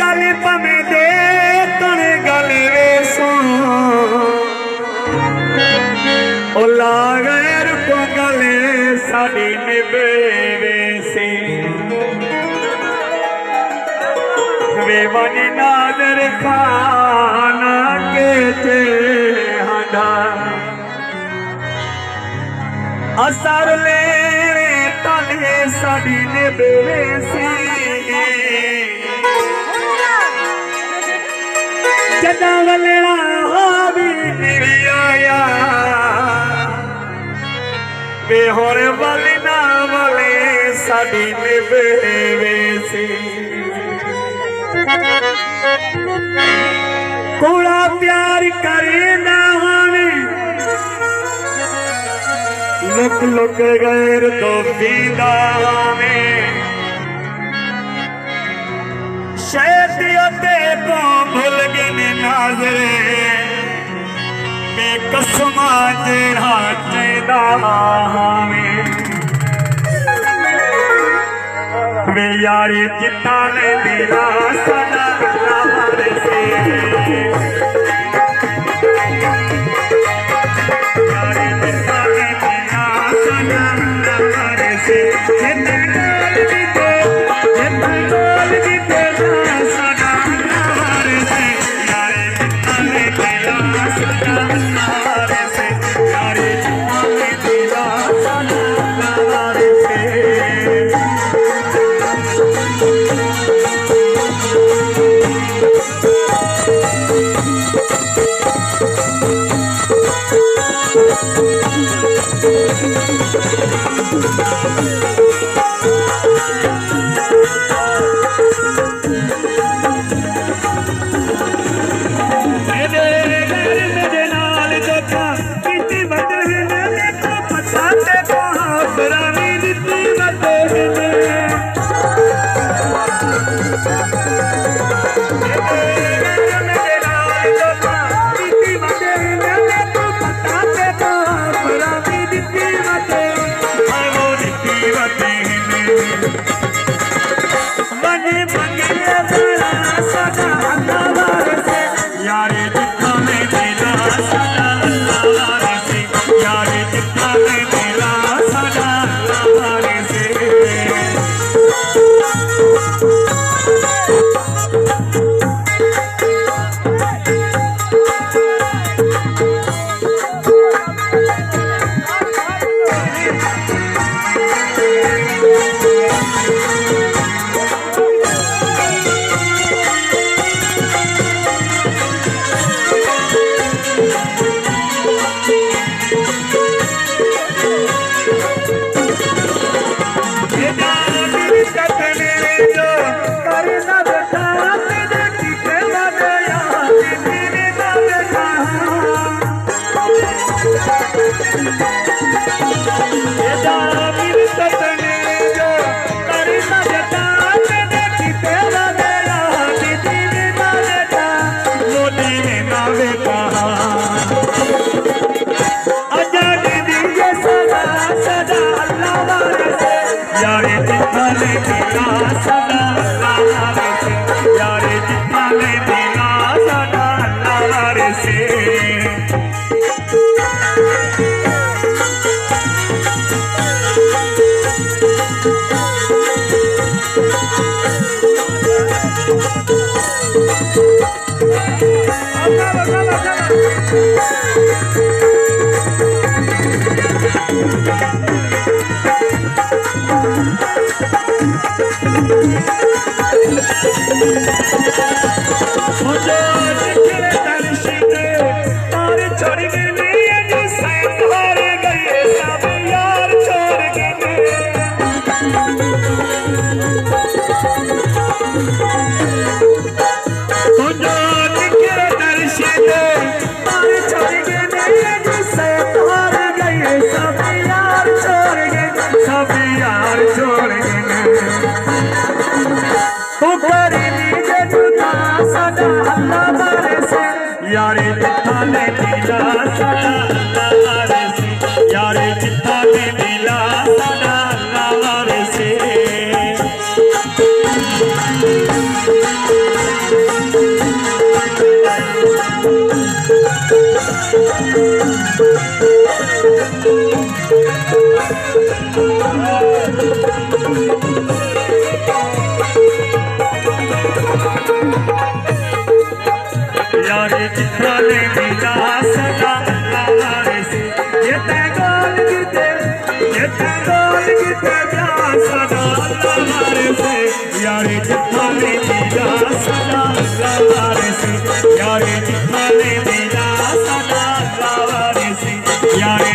गल पमे दे तने गल वेसो ओ लागैर को गले साडी निभे वेसी वे वनी नादर खाना के चे हंडा असर ले तले साडी निभे वेसी जदा वलड़ा भी नहीं आया वे होर वाली ना वाले साडी निभे वेसी कोड़ा प्यार करे ना हमें लुक लुक गैर तो पीदा में शैतियते को भूल गए नाजरे बेकसमा तेरा चेदा हमें वे यारी चिता ने दिला सदा हमारे से यारी चिता ने दिला सदा हमारे से जितने गोल जीते सदा हमारे से यारी चिता ने दिला सदा हमारे से यारी चिता ने दिला सदा हमारे से यारे जितने मिला सदा हमारे से ये गोल गीते प्यार सदा हमारे से यारे जितने मिला सदा हमारे से यारे जितने मिला सदा हमारे से यारे